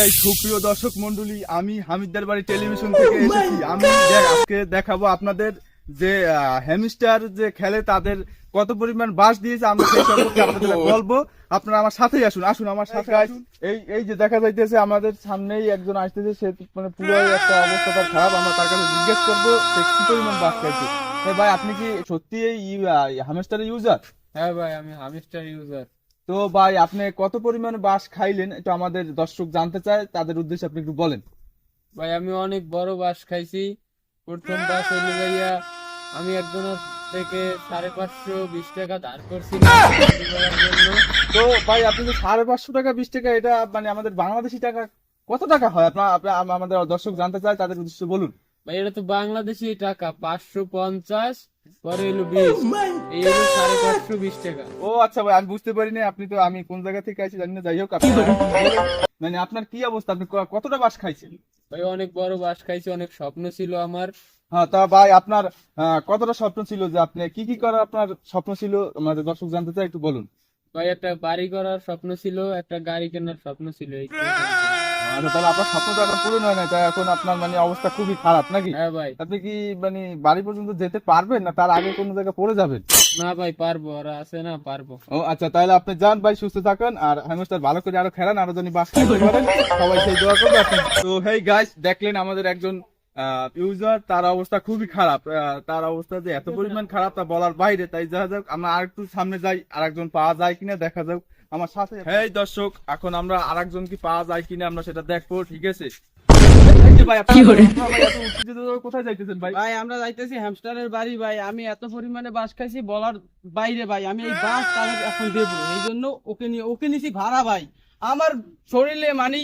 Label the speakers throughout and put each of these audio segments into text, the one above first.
Speaker 1: এই সুপ্রিয় দর্শক মন্ডলী, আমি হামিদদার বাড়ি টেলিভিশন থেকে এসেছি। আমি আজকে দেখাবো আপনাদের যে হ্যামস্টার যে খেলে তাদের কত পরিমাণ বাস দিয়েছে, আমরা সেই সম্পর্কে আপনাদের বলবো। আপনারা আমার সাথেই আসুন, আসুন আমার সাথে আসুন। এই যে দেখা যাইতেছে আমাদের সামনেই একজন আসতেছে, সে মানে পুরো একটা অবস্থা তার খারাপ। আমরা তার কাছে জিজ্ঞেস করবো সে কি পরিমাণ বাস খাইছে। ভাই আপনি কি সত্যি এই হ্যামস্টারের ইউজার?
Speaker 2: হ্যাঁ ভাই, আমি হামস্টার ইউজার।
Speaker 1: তো ভাই আপনি কত পরিমাণে বাস খাইলেন একটু আমাদের দর্শক জানতে চায়, তাদের উদ্দেশ্যে আপনি একটু বলেন।
Speaker 2: ভাই আমি অনেক বড় বাস খাইছি। প্রথম বাস হইলো ভাইয়া, আমি একজনের থেকে 520 টাকা ধার করছিলাম বিক্রি করার জন্য।
Speaker 1: তো ভাই আপনি যে 550 টাকা 20 টাকা, এটা মানে আমাদের বাংলাদেশি টাকা কত টাকা হয় আপনার আমাদের দর্শক জানতে চায়, তাদের উদ্দেশ্যে বলুন।
Speaker 2: ভাই এটা তো বাংলাদেশি টাকা, 550 পরে হইলো 20, এই হলো 550 টাকা।
Speaker 1: ও আচ্ছা ভাই, আমি বুঝতে পারিনি আপনি তো, আমি কোন জায়গা থেকে আইছি জানি না। যাই হোক, মানে আপনার কি অবস্থা, আপনি কতটা বাস খাইছেন?
Speaker 2: ভাই অনেক বড় বাস খাইছি, অনেক স্বপ্ন ছিল আমার।
Speaker 1: হ্যাঁ, তা ভাই আপনার কতটা স্বপ্ন ছিল, যে আপনি কি কি করার আপনার স্বপ্ন ছিল, আমাদের দর্শক জানতে চায়, একটু বলুন।
Speaker 2: ভাই একটা বাড়ি করার স্বপ্ন ছিল, একটা গাড়ি কেনার স্বপ্ন ছিল।
Speaker 1: আচ্ছা, তাহলে আপনার স্বপ্নটা এখন পূরণ হয় না, তাই এখন আপনার মানে অবস্থা খুবই খারাপ নাকি?
Speaker 2: হ্যাঁ ভাই।
Speaker 1: আপনি কি মানে বাড়ি পর্যন্ত যেতে পারবেন না, তার আগে কোনো জায়গায় পড়ে যাবেন?
Speaker 2: না ভাই পারবো, ওরা আছে না, পারবো।
Speaker 1: ও আচ্ছা, তাহলে আপনি যান ভাই, সুস্থ থাকেন, আর হ্যামস্টার ভালো করে আরো খেলান, আরো জানি বাস খাইতে পারেন, সবাই সেই দোয়া করবে আপনি। তো হেই গাইস, দেখলেন আমাদের একজন ইউজার, তার অবস্থা খুবই খারাপ। তার অবস্থা যে এত পরিমাণ খারাপ তা বলার বাইরে। তাই যা যাক, আমরা আর একটু সামনে যাই, আর একজন পাওয়া যায় কিনা দেখা যাক আমার সাথে। হেই দর্শক, এখন আমরা আর একজন কি পাওয়া যায় কিনা আমরা সেটা দেখবো, ঠিক আছে? এই যে ভাই, আপনারা এত উত্তেজিত হয়ে কোথায় যাইতেছেন ভাই?
Speaker 3: ভাই আমরা যাইতেছি হ্যামস্টারের বাড়ি। ভাই আমি এত পরিমাণে বাস খাইছি বলার বাইরে। ভাই আমি এই বাস তাদের এখন দেবো, এই জন্য ওকে নিছি ভাড়া। ভাই আমার শরীরে মানে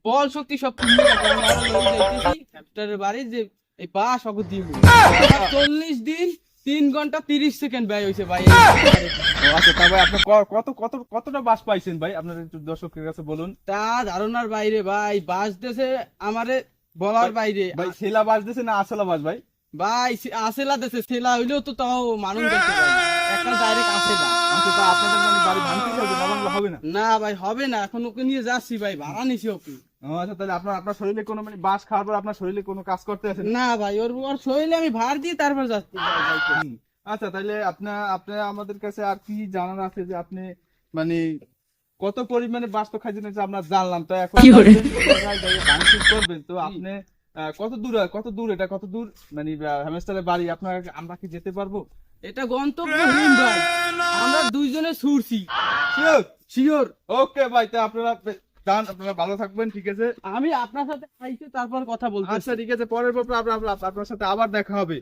Speaker 3: বল শক্তি সব কমে গেছে। আমি আরো লয়ে যাইতেছি হ্যামস্টারের বাড়ি, যে এই বাস ওকে দিব। 40 দিন 3 ঘন্টা 30 সেকেন্ড ব্যয় হয়েছে ভাই।
Speaker 1: ও আচ্ছা, তা ভাই আপনি কত কত কতটা বাস পাইছেন ভাই, আপনার একটু দর্শকের কাছে বলুন।
Speaker 3: তা ধারণার বাইরে ভাই, বাস দেশে আমারে বলার বাইরে।
Speaker 1: ভাই সেলা বাস দিছে না আসলা বাস ভাই?
Speaker 3: ভাই আসেলা দেশে, সেলা হইলেও তো তাও মানুষ দেখতে ভাই, একটা ডাইরেক্ট আসেলা।
Speaker 1: আচ্ছা, তা আপনাদের মানে বাড়ি ভাঙতে হবে না, বাংলা হবে না?
Speaker 3: না ভাই হবে না, এখন ওকে নিয়ে যাচ্ছি ভাই, ভাড়া নিছি ওকে।
Speaker 1: ও আচ্ছা, তাহলে আপনার শরীরে কোনো মানে বাস খাওয়ার পর আপনার শরীরে কোনো কাজ করতে আছে না?
Speaker 3: না ভাই, ওর শরীরে আমি ভার দিয়ে তারপর যাচ্ছি ভাই।
Speaker 1: হুম। আচ্ছা, তাহলে আপনার আমাদের কাছে আর কি জানার আছে, যে আপনি মানে কত পরিমাণে বাস তো খাইছেন এটা আমরা জানলাম। তো এখন ভাঙচুর করবেন, তো আপনি কত দূর এটা কত দূর মানে হ্যামস্টারের বাড়ি আপনার, আমরা কি যেতে পারবো?
Speaker 3: এটা গন্তব্যহীন ভাই, আমরা দুইজনে ছুটছি
Speaker 1: শিওর?
Speaker 3: শিওর।
Speaker 1: ওকে ভাই, তা আপনারা যান, আপনারা ভালো থাকবেন, ঠিক আছে?
Speaker 3: আমি আপনার সাথে আইছি তারপর কথা বলতে।
Speaker 1: আচ্ছা ঠিক আছে, পরের পর আপনার সাথে আবার দেখা হবে।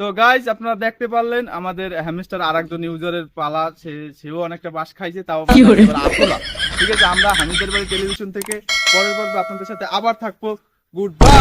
Speaker 1: তো গাইজ, আপনারা দেখতে পারলেন আমাদের হ্যামস্টার আরেকজন ইউজারের পালা, সেও অনেকটা বাস খাইছে, তাও আসলা। ঠিক আছে, আমরা হামিদের বাড়ি টেলিভিশন থেকে পরের পর্বে আপনাদের সাথে আবার থাকবো। Good bye.